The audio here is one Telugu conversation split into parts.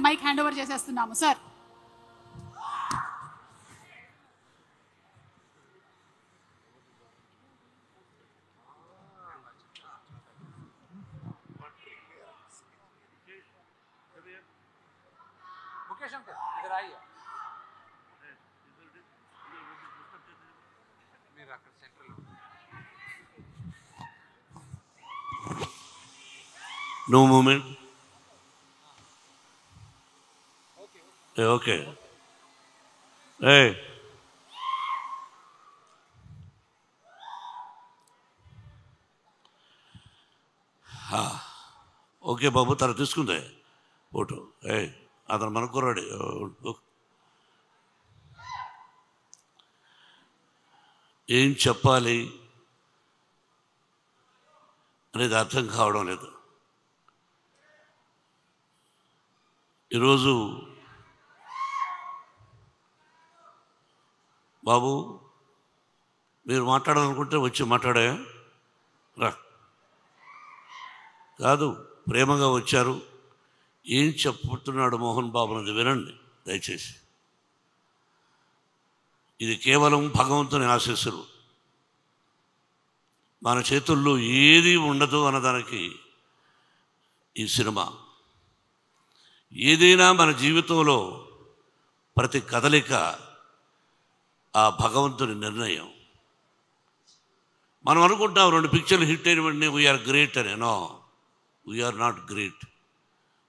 మైక్ హ్యాండ్ ఓవర్ చేసేస్తున్నాము sir. No movement. Okay. Hey. Okay బాబు, తర తీసుకుందే ఫోటో. అతను మన కుర్రాడు. ఏం చెప్పాలి అనేది అర్థం కావడం లేదు. ఈరోజు బాబు మీరు మాట్లాడాలనుకుంటే వచ్చి మాట్లాడా రా, కాదు ప్రేమగా వచ్చారు. ఏం చెప్పుతున్నాడు మోహన్ బాబు అనేది వినండి దయచేసి. ఇది కేవలం భగవంతుని ఆశీస్సులు, మన చేతుల్లో ఏది ఉండదు అన్నదానికి ఈ సినిమా. ఏదైనా మన జీవితంలో ప్రతి కదలిక ఆ భగవంతుని నిర్ణయం. మనం అనుకుంటాం 2 పిక్చర్లు హిట్ అయిన వెంటనే వీఆర్ గ్రేట్ అని. No, we are not great,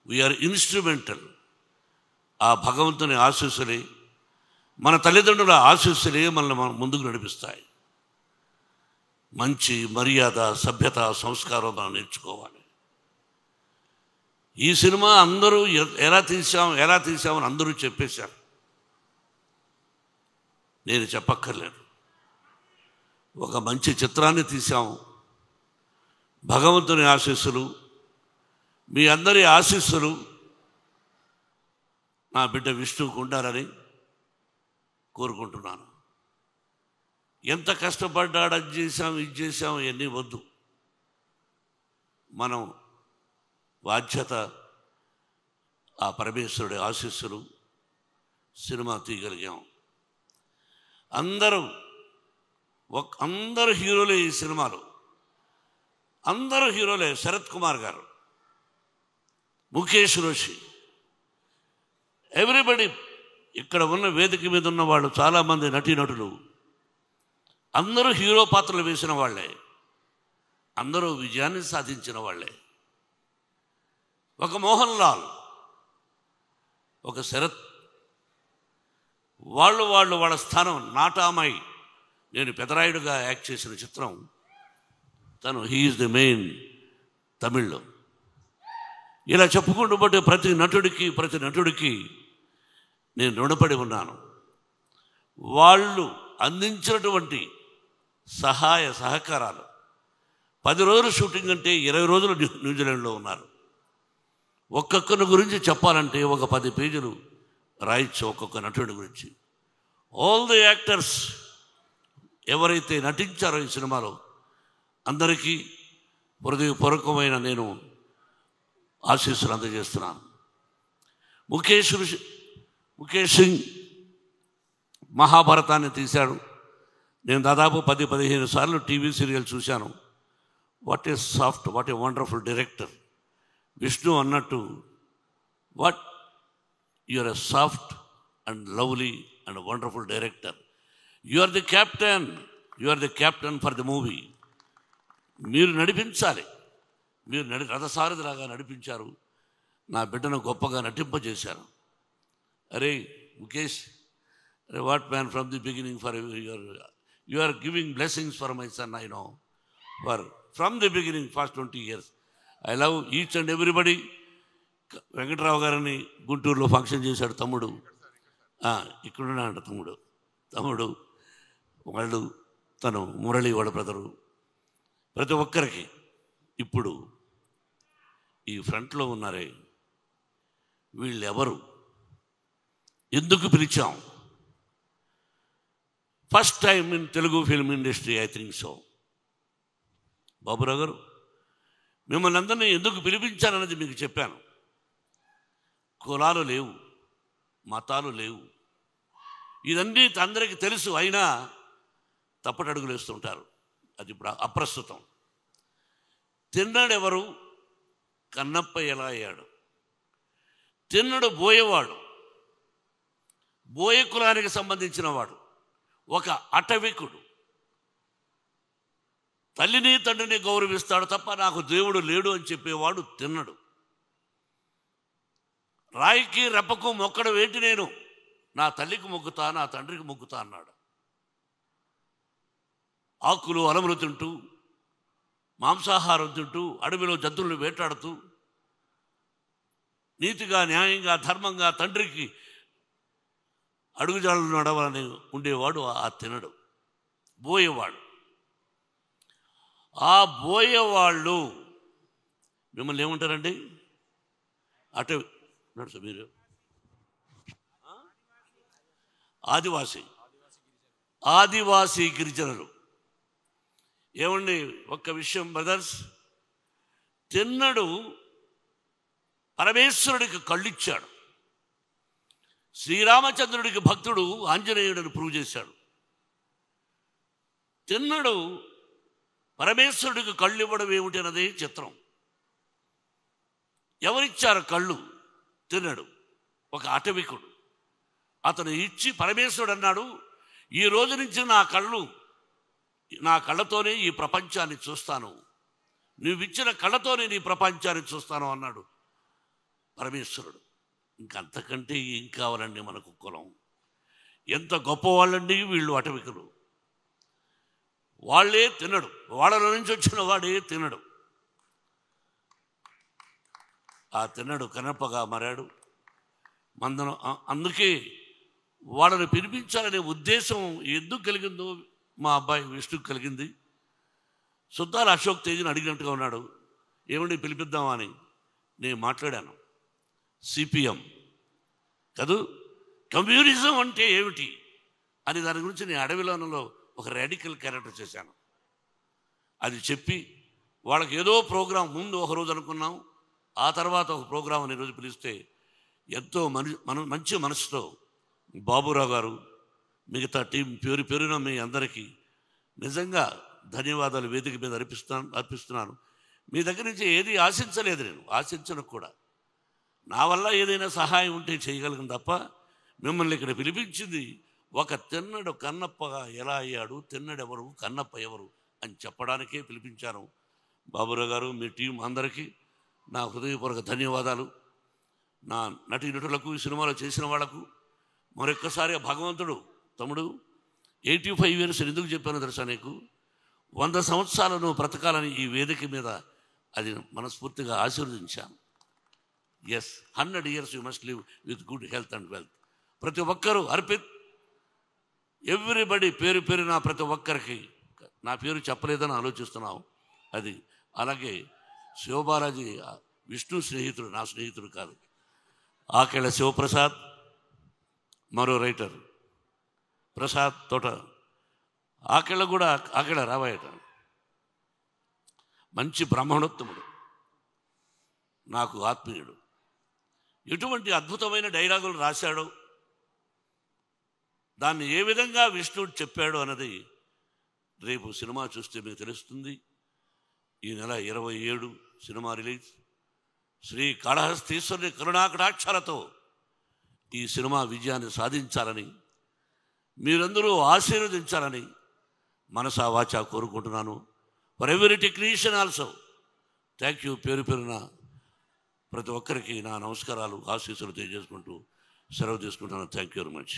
we are instrumental. ఆ భగవంతుని ఆశీస్సులే, మన తల్లిదండ్రుల ఆశీస్సులే మనల్ని ముందుకు నడిపిస్తాయి. మంచి మర్యాద, సభ్యత, సంస్కారం మనం నేర్చుకోవాలి. ఈ సినిమా అందరూ ఎలా తీసామని అందరూ చెప్పేశారు, నేను చెప్పక్కర్లేదు. ఒక మంచి చిత్రాన్ని తీసాము. భగవంతుని ఆశీస్సులు, మీ అందరి ఆశీస్సులు నా బిడ్డ విష్ణువుకు ఉండాలని కోరుకుంటున్నాను. ఎంత కష్టపడ్డాడు, అది చేశాం ఇది చేశాం ఇవన్నీ వద్దు. మనం బాధ్యత ఆ పరమేశ్వరుడి ఆశీస్సులు, సినిమా తీయగలిగాం. అందరూ హీరోలే ఈ సినిమాలో, అందరూ హీరోలే. శరత్ కుమార్ గారు, ముఖేష్ రోషి, ఎవ్రీబడి. ఇక్కడ ఉన్న వేదిక మీద ఉన్న వాళ్ళు చాలామంది నటీనటులు అందరూ హీరో పాత్రలు వేసిన వాళ్ళే, అందరూ విజయాన్ని సాధించిన వాళ్ళే. ఒక మోహన్ లాల్, ఒక శరత్, వాళ్ళ స్థానం. నాటామాయి, నేను పెదరాయుడుగా యాక్ట్ చేసిన చిత్రం తను, హీఈస్ ది మెయిన్ తమిళ్లో. ఇలా చెప్పుకుంటూ పోతే ప్రతి నటుడికి నేను రుణపడి ఉన్నాను. వాళ్ళు అందించినటువంటి సహాయ సహకారాలు. 10 రోజులు షూటింగ్ అంటే 20 రోజులు న్యూజిలాండ్లో ఉన్నారు. ఒక్కొక్కరి గురించి చెప్పాలంటే ఒక 10 పేజీలు రాయొచ్చు ఒక్కొక్క నటుడి గురించి. ఆల్ ది యాక్టర్స్ ఎవరైతే నటించారో ఈ సినిమాలో అందరికీ హృదయపూర్వకమైన నేను ఆశీస్సులు అందజేస్తున్నాను. ముఖేష్ సింగ్ మహాభారతాన్ని తీశాడు. నేను దాదాపు 10-15 సార్లు టీవీ సీరియల్ చూశాను. What a soft, what a wonderful director. Vishnu అన్నట్టు, what you are a soft and lovely and wonderful director. You are the captain for the movie. మీరు నడిపించాలి. మీరు రథసారథిలాగా నడిపించారు. నా బిడ్డను గొప్పగా నటింపజేశారు. అరే ముఖేష్, అరే what man, from the beginning for you are giving blessings for my son. I know from the beginning past 20 years. I love each and everybody. Venkatrao గారిని గుంటూరులో ఫంక్షన్ చేశాడు తమ్ముడు, ఇక్కడున్నాడు తమ్ముడు వాళ్ళు, తను మురళి వాళ్ళ బ్రదరు. ప్రతి ఒక్కరికి ఇప్పుడు ఈ ఫ్రంట్లో ఉన్నారే, వీళ్ళెవరు, ఎందుకు పిలిచాం? First time in Telugu film industry, I think so. Baburao గారు, మిమ్మల్ని అందరినీ ఎందుకు పిలిపించానన్నది మీకు చెప్పాను. కులాలు లేవు, మతాలు లేవు. ఇదన్నీ అందరికీ తెలుసు, అయినా తప్పటడుగులు వేస్తుంటారు. అది ఇప్పుడు అప్రస్తుతం. తిన్నడెవరు? కన్నప్ప ఎలా అయ్యాడు? తిన్నడు బోయేవాడు, బోయ కులానికి సంబంధించిన వాడు, ఒక అటవికుడు. తల్లిని తండ్రిని గౌరవిస్తాడు తప్ప నాకు దేవుడు లేడు అని చెప్పేవాడు తిన్నడు. రాయికి రెప్పకు మొక్కడం ఏంటి, నేను నా తల్లికి మొక్కుతా, నా తండ్రికి మొక్కుతా అన్నాడు. ఆకులు అలములు తింటూ, మాంసాహారం తింటూ, అడవిలో జంతువులను వేటాడుతూ, నీతిగా న్యాయంగా ధర్మంగా తండ్రికి అడుగుజాడలు నడవాలని ఉండేవాడు ఆ తినడు, బోయేవాడు. ఆ బోయేవాళ్ళు మిమ్మల్ని ఏమంటారండి? అటు నడుచు మీరు ఆదివాసీ గిరిజనులు. ఏమండి, ఒక్క విషయం బ్రదర్స్, తిన్నడు పరమేశ్వరుడికి కళ్ళిచ్చాడు. శ్రీరామచంద్రుడికి భక్తుడు ఆంజనేయుడిని ప్రూవ్ చేశాడు. తిన్నడు పరమేశ్వరుడికి కళ్ళు ఇవ్వడం ఏమిటి అన్నదే చిత్రం. ఎవరిచ్చారు కళ్ళు? తిన్నడు, ఒక అటవికుడు. అతను ఇచ్చి పరమేశ్వరుడు అన్నాడు, ఈ రోజు నుంచి నా కళ్ళతోనే ఈ ప్రపంచాన్ని చూస్తాను, నువ్విచ్చిన కళ్ళతోనే నీ ప్రపంచాన్ని చూస్తాను అన్నాడు పరమేశ్వరుడు. ఇంకంతకంటే ఏం కావాలండి మనకు కులం? ఎంత గొప్పవాళ్ళండి వీళ్ళు, అటవికులు. వాళ్ళే తినడు, వాళ్ళలో నుంచి వచ్చిన వాడే తినడు. ఆ తిన్నడు కన్నప్పగా మారాడు. అందుకే వాళ్ళని పిలిపించాలనే ఉద్దేశం ఎందుకు కలిగిందో మా అబ్బాయి విష్ణుకు కలిగింది. సుద్దాల అశోక్ తేజ్ని అడిగినట్టుగా ఉన్నాడు, ఏమండి పిలిపిద్దామా అని. నేను మాట్లాడాను. సిపిఎం కాదు, కమ్యూనిజం అంటే ఏమిటి అని దాని గురించి నేను అడవిలోనలో ఒక రాడికల్ క్యారెక్టర్ చేశాను. అది చెప్పి వాళ్ళకి ఏదో ప్రోగ్రాం ముందు ఒకరోజు అనుకున్నాం, ఆ తర్వాత ఒక ప్రోగ్రాం అని రోజు పిలిస్తే ఎంతో మంచి మనసుతో బాబురావు గారు, మిగతా టీం పేరున మీ అందరికీ నిజంగా ధన్యవాదాలు వేదిక మీద అర్పిస్తున్నాను. మీ దగ్గర నుంచి ఏది ఆశించలేదు, నేను ఆశించను కూడా. నా వల్ల ఏదైనా సహాయం ఉంటే చేయగలను తప్ప మిమ్మల్ని ఇక్కడ పిలిపించింది ఒక తిన్నడు కన్నప్పగా ఎలా అయ్యాడు, తిన్నడెవరు, కన్నప్ప ఎవరు అని చెప్పడానికే పిలిపించాను. బాబురావు గారు, మీ టీం అందరికీ నా హృదయపూర్వక ధన్యవాదాలు. నా నటులకు, ఈ సినిమాలో చేసిన వాళ్లకు మరొక్కసారి భగవంతుడు, తమ్ముడు 85 years ఎందుకు చెప్పానో తెలుసా నీకు? 100 సంవత్సరాలు నువ్వు బ్రతకాలని ఈ వేదిక మీద అది మనస్ఫూర్తిగా ఆశీర్వదించాను. Yes, 100 years you must live with good health and wealth. ప్రతి ఒక్కరూ అర్పిత్, ఎవ్రీబడి పేరున ప్రతి ఒక్కరికి, నా పేరు చెప్పలేదని ఆలోచిస్తున్నావు అది. అలాగే శివబాలాజీ విష్ణు స్నేహితుడు, నా స్నేహితుడు కాదు. ఆకెళ్ళ శివప్రసాద్, మరో రైటర్ ప్రసాద్ తోట, ఆకెళ్ళ రావాయట, మంచి బ్రాహ్మణోత్తముడు, నాకు ఆత్మీయుడు. ఎటువంటి అద్భుతమైన డైలాగులు రాశాడో, దాన్ని ఏ విధంగా విష్ణుడు చెప్పాడు అన్నది రేపు సినిమా చూస్తే మీకు తెలుస్తుంది. ఈ నెల 27 సినిమా రిలీజ్. శ్రీ కాళహస్తీశ్వరుని కరుణాకటాక్షాలతో ఈ సినిమా విజయాన్ని సాధించాలని, మీరందరూ ఆశీర్వదించాలని మనసా వాచా కోరుకుంటున్నాను. For every technician also thank you. పేరున ప్రతి ఒక్కరికి నా నమస్కారాలు, ఆశీస్సులు తెలియజేసుకుంటూ సెలవు తీసుకుంటున్నాను. Thank you very much.